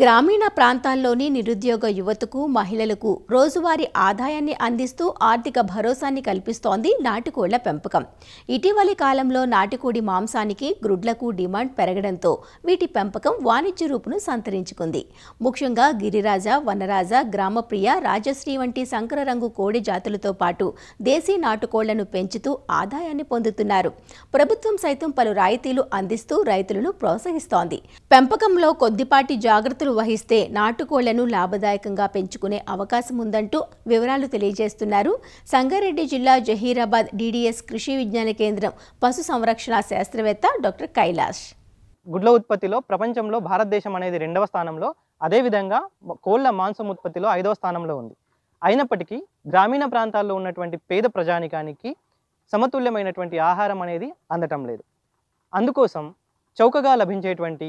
గ్రామీణ ప్రాంతాల్లోని నిరుద్యోగ యువతకు, మహిళలకు రోజువారీ ఆదాయాన్ని అందిస్తూ ఆర్థిక భరోసాని కల్పిస్తోంది నాటుకోళ్ల పెంపకం. ఇటీవలి కాలంలో నాటుకోడి మాంసానికి, గ్రుడ్లకు డిమాండ్ పెరగడంతో వీటి పెంపకం వాణిజ్య రూపును సంతరించుకుంది. ముఖ్యంగా గిరిరాజ, వనరాజ, గ్రామప్రియ, రాజశ్రీ వంటి సంకర రంగు కోడి జాతులతో పాటు దేశీ నాటుకోళ్లను పెంచుతూ ఆదాయాన్ని పొందుతున్నారు. ప్రభుత్వం సైతం పలు రాయితీలు అందిస్తూ రైతులను ప్రోత్సహిస్తోంది. పెంపకంలో కొద్దిపాటి జాగ్రత్తలు వహిస్తే నాటుకోళ్లను లాభదాయకంగా పెంచుకునే అవకాశం ఉందంటూ వివరాలు తెలియజేస్తున్నారు సంగారెడ్డి జిల్లా జహీరాబాద్ డిడిఎస్ కృషి విజ్ఞాన కేంద్రం పశు సంరక్షణ శాస్త్రవేత్త డాక్టర్ కైలాష్. గుడ్ల ఉత్పత్తిలో ప్రపంచంలో భారతదేశం అనేది 2వ స్థానంలో, అదేవిధంగా కోళ్ల మాంసం ఉత్పత్తిలో 5వ స్థానంలో ఉంది. అయినప్పటికీ గ్రామీణ ప్రాంతాల్లో ఉన్నటువంటి పేద ప్రజానికానికి సమతుల్యమైనటువంటి ఆహారం అనేది అందటం లేదు. అందుకోసం చౌకగా లభించేటువంటి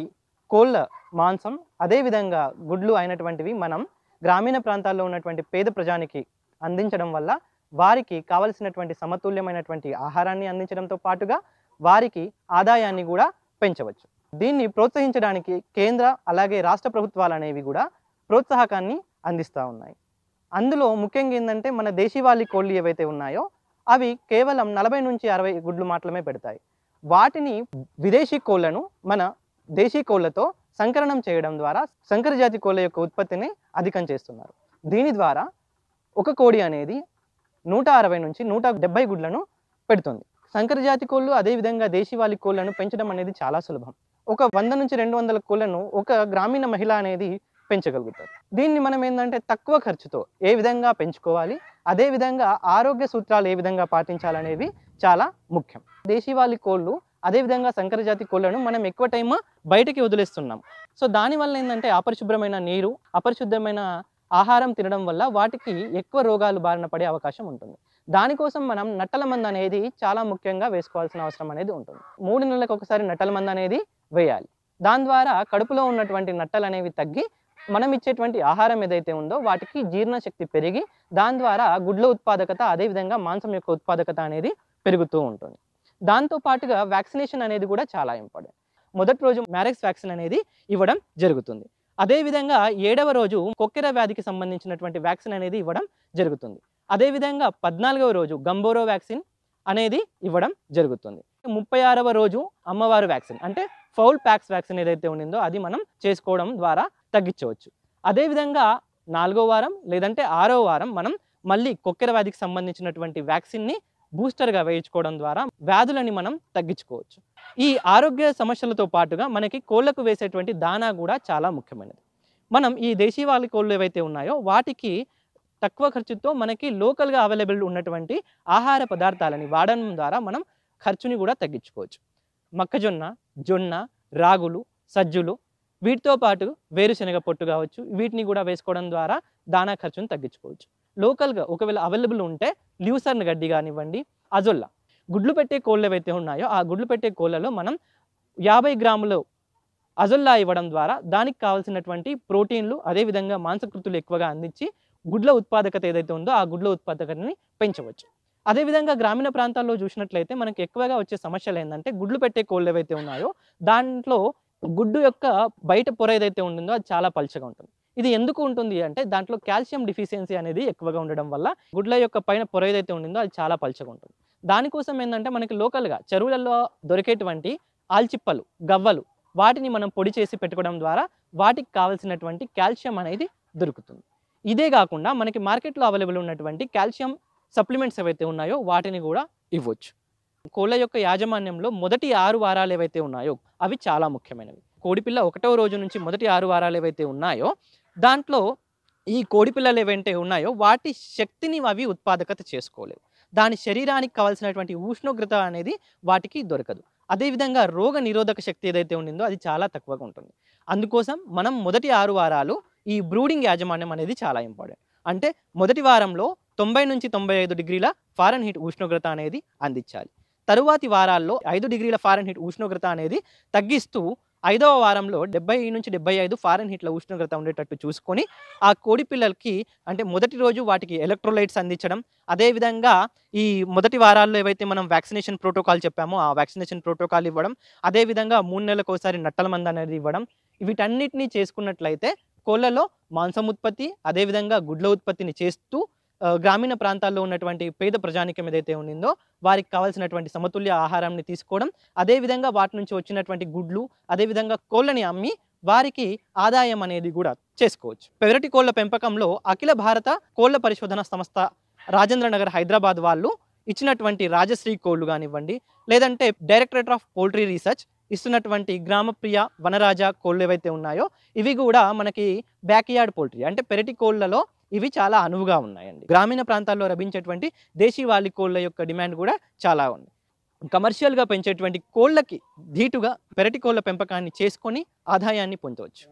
కోళ్ల మాంసం, అదేవిధంగా గుడ్లు అయినటువంటివి మనం గ్రామీణ ప్రాంతాల్లో ఉన్నటువంటి పేద ప్రజానికి అందించడం వల్ల వారికి కావలసినటువంటి సమతుల్యమైనటువంటి ఆహారాన్ని అందించడంతో పాటుగా వారికి ఆదాయాన్ని కూడా పెంచవచ్చు. దీన్ని ప్రోత్సహించడానికి కేంద్ర అలాగే రాష్ట్ర ప్రభుత్వాలు అనేవి కూడా ప్రోత్సాహకాన్ని అందిస్తూ ఉన్నాయి. అందులో ముఖ్యంగా ఏంటంటే మన దేశీవాళీ కోళ్ళు ఏవైతే ఉన్నాయో అవి కేవలం 40 నుంచి 60 గుడ్లు మాత్రమే పెడతాయి. వాటిని విదేశీ కోళ్లను మన దేశీ కోళ్లతో సంకరణం చేయడం ద్వారా సంకర జాతి కోళ్ల యొక్క ఉత్పత్తిని అధికం చేస్తున్నారు. దీని ద్వారా ఒక కోడి అనేది 160 నుంచి 170 గుడ్లను పెడుతుంది. సంకర జాతి కోళ్ళు అదేవిధంగా దేశీవాళీ కోళ్లను పెంచడం అనేది చాలా సులభం. ఒక 100 నుంచి 200 కోళ్లను ఒక గ్రామీణ మహిళ అనేది పెంచగలుగుతారు. దీన్ని మనం ఏంటంటే తక్కువ ఖర్చుతో ఏ విధంగా పెంచుకోవాలి, అదేవిధంగా ఆరోగ్య సూత్రాలు ఏ విధంగా పాటించాలనేవి చాలా ముఖ్యం. దేశీవాళీ కోళ్ళు అదేవిధంగా సంకర జాతి కోళ్లను మనం ఎక్కువ టైం బయటికి వదిలేస్తున్నాం. సో దానివల్ల ఏంటంటే అపరిశుభ్రమైన నీరు, అపరిశుద్ధమైన ఆహారం తినడం వల్ల వాటికి ఎక్కువ రోగాలు బారిన పడే అవకాశం ఉంటుంది. దానికోసం మనం నట్టల మందు అనేది చాలా ముఖ్యంగా వేసుకోవాల్సిన అవసరం అనేది ఉంటుంది. 3 నెలలకు ఒకసారి నట్టల మందు అనేది వేయాలి. దాని ద్వారా కడుపులో ఉన్నటువంటి నట్టలు అనేవి తగ్గి మనం ఇచ్చేటువంటి ఆహారం ఏదైతే ఉందో వాటికి జీర్ణశక్తి పెరిగి దాని ద్వారా గుడ్ల ఉత్పాదకత అదేవిధంగా మాంసం యొక్క ఉత్పాదకత అనేది పెరుగుతూ ఉంటుంది. దాంతో పాటుగా వ్యాక్సినేషన్ అనేది కూడా చాలా ఇంపార్టెంట్. మొదటి రోజు మ్యారెక్స్ వ్యాక్సిన్ అనేది ఇవ్వడం జరుగుతుంది. అదేవిధంగా 7వ రోజు కొక్కెర వ్యాధికి సంబంధించినటువంటి వ్యాక్సిన్ అనేది ఇవ్వడం జరుగుతుంది. అదేవిధంగా 14వ రోజు గంబోరో వ్యాక్సిన్ అనేది ఇవ్వడం జరుగుతుంది. 36వ రోజు అమ్మవారు వ్యాక్సిన్ అంటే ఫౌల్ ప్యాక్స్ వ్యాక్సిన్ ఏదైతే ఉండిందో అది మనం చేసుకోవడం ద్వారా తగ్గించవచ్చు. అదేవిధంగా 4వ వారం లేదంటే 6వ వారం మనం మళ్ళీ కొక్కెర వ్యాధికి సంబంధించినటువంటి వ్యాక్సిన్ని బూస్టర్గా వేయించుకోవడం ద్వారా వ్యాధులని మనం తగ్గించుకోవచ్చు. ఈ ఆరోగ్య సమస్యలతో పాటుగా మనకి కోళ్లకు వేసేటువంటి దానా కూడా చాలా ముఖ్యమైనది. మనం ఈ దేశీవాళీ కోళ్ళు ఏవైతే ఉన్నాయో వాటికి తక్కువ ఖర్చుతో మనకి లోకల్గా అవైలబుల్ ఉన్నటువంటి ఆహార పదార్థాలని వాడడం ద్వారా మనం ఖర్చుని కూడా తగ్గించుకోవచ్చు. మొక్కజొన్న, జొన్న, రాగులు, సజ్జులు వీటితో పాటు వేరుశనగ పొట్టు కావచ్చు, వీటిని కూడా వేసుకోవడం ద్వారా దానా ఖర్చును తగ్గించుకోవచ్చు. లోకల్గా ఒకవేళ అవైలబుల్ ఉంటే ల్యూసర్న్ గడ్డి కానివ్వండి, అజొల్లా గుడ్లు పెట్టే కోళ్ళు ఏవైతే ఉన్నాయో ఆ గుడ్లు పెట్టే కోళ్ళలో మనం 50 గ్రాములు అజొల్లా ఇవ్వడం ద్వారా దానికి కావాల్సినటువంటి ప్రోటీన్లు అదేవిధంగా మాంసకృతులు ఎక్కువగా అందించి గుడ్ల ఉత్పాదకత ఏదైతే ఉందో ఆ గుడ్ల ఉత్పాదకతని పెంచవచ్చు. అదేవిధంగా గ్రామీణ ప్రాంతాల్లో చూసినట్లయితే మనకి ఎక్కువగా వచ్చే సమస్యలు ఏంటంటే గుడ్లు పెట్టే కోళ్ళు ఏవైతే ఉన్నాయో దాంట్లో గుడ్డు యొక్క బయట పొర ఏదైతే ఉంటుందో అది చాలా పల్చగా ఉంటుంది. ఇది ఎందుకు ఉంటుంది అంటే దాంట్లో కాల్షియం డిఫిషియన్సీ అనేది ఎక్కువగా ఉండడం వల్ల గుడ్ల యొక్క పైన పొర ఏదైతే ఉండిందో అది చాలా పల్చగా ఉంటుంది. దానికోసం ఏంటంటే మనకి లోకల్గా చెరువులలో దొరికేటువంటి ఆల్చిప్పలు, గవ్వలు వాటిని మనం పొడి చేసి పెట్టుకోవడం ద్వారా వాటికి కావాల్సినటువంటి కాల్షియం అనేది దొరుకుతుంది. ఇదే కాకుండా మనకి మార్కెట్లో అవైలబుల్ ఉన్నటువంటి కాల్షియం సప్లిమెంట్స్ ఏవైతే ఉన్నాయో వాటిని కూడా ఇవ్వచ్చు. కోళ్ళ యొక్క యాజమాన్యంలో మొదటి 6 వారాలు ఏవైతే ఉన్నాయో అవి చాలా ముఖ్యమైనవి. కోడిపిల్ల 1వ రోజు నుంచి మొదటి 6 వారాలు ఏవైతే ఉన్నాయో దాంట్లో ఈ కోడిపిల్లలు ఏవైతే ఉన్నాయో వాటి శక్తిని అవి ఉత్పాదకత చేసుకోలేవు. దాని శరీరానికి కావాల్సినటువంటి ఉష్ణోగ్రత అనేది వాటికి దొరకదు. అదేవిధంగా రోగ నిరోధక శక్తి ఏదైతే ఉండిందో అది చాలా తక్కువగా ఉంటుంది. అందుకోసం మనం మొదటి 6 వారాలు ఈ బ్రూడింగ్ యాజమాన్యం అనేది చాలా ఇంపార్టెంట్. అంటే మొదటి వారంలో 90 నుంచి 95 డిగ్రీల ఫారెన్హీట్ ఉష్ణోగ్రత అనేది అందించాలి. తరువాతి వారాల్లో 5 డిగ్రీల ఫారెన్హీట్ ఉష్ణోగ్రత అనేది తగ్గిస్తూ 5వ వారంలో 70-75 ఫారెన్‌హీట్‌ల ఉష్ణోగ్రత ఉండేటట్టు చూసుకొని, ఆ కోడి పిల్లలకి అంటే మొదటి రోజు వాటికి ఎలక్ట్రోలైట్స్ అందించడం, అదేవిధంగా ఈ మొదటి వారాల్లో ఏవైతే మనం వ్యాక్సినేషన్ ప్రోటోకాల్ చెప్పామో, ఆ వ్యాక్సినేషన్ ప్రోటోకాల్ ఇవ్వడం, అదేవిధంగా 3 నెలలకోసారి నట్టల మందు అనేది ఇవ్వడం, వీటన్నిటిని చేసుకున్నట్లయితే కోళ్ళలో మాంసం ఉత్పత్తి, అదేవిధంగా గుడ్ల ఉత్పత్తిని చేస్తూ గ్రామీణ ప్రాంతాల్లో ఉన్నటువంటి పేద ప్రజానీకం ఏదైతే ఉండిందో, వారికి కావాల్సినటువంటి సమతుల్య ఆహారాన్ని తీసుకోవడం, అదేవిధంగా వాటి నుంచి వచ్చినటువంటి గుడ్లు, అదేవిధంగా కోళ్ళని అమ్మి వారికి ఆదాయం అనేది కూడా చేసుకోవచ్చు. పెరటి కోళ్ళ పెంపకంలో అఖిల భారత కోళ్ళ పరిశోధన సంస్థ రాజేంద్ర నగర్ హైదరాబాద్ వాళ్ళు ఇచ్చినటువంటి రాజశ్రీ కోళ్ళు కానివ్వండి, లేదంటే డైరెక్టరేట్ ఆఫ్ పౌల్ట్రీ రీసెర్చ్ ఇస్తున్నటువంటి గ్రామప్రియ వనరాజ కోళ్ళు ఏవైతే ఉన్నాయో, ఇవి కూడా మనకి బ్యాక్‌యార్డ్ పౌల్ట్రీ అంటే పెరటి కోళ్ళలో ఇవి చాలా అనువుగా ఉన్నాయండి. గ్రామీణ ప్రాంతాల్లో లభించేటువంటి దేశీవాలి కోళ్ళ యొక్క డిమాండ్ కూడా చాలా ఉంది. కమర్షియల్‌గా పెంచేటువంటి కోళ్ళకి ధీటుగా పెరటి కోళ్ళ పెంపకాన్ని చేసుకొని ఆదాయాన్ని పొందవచ్చు.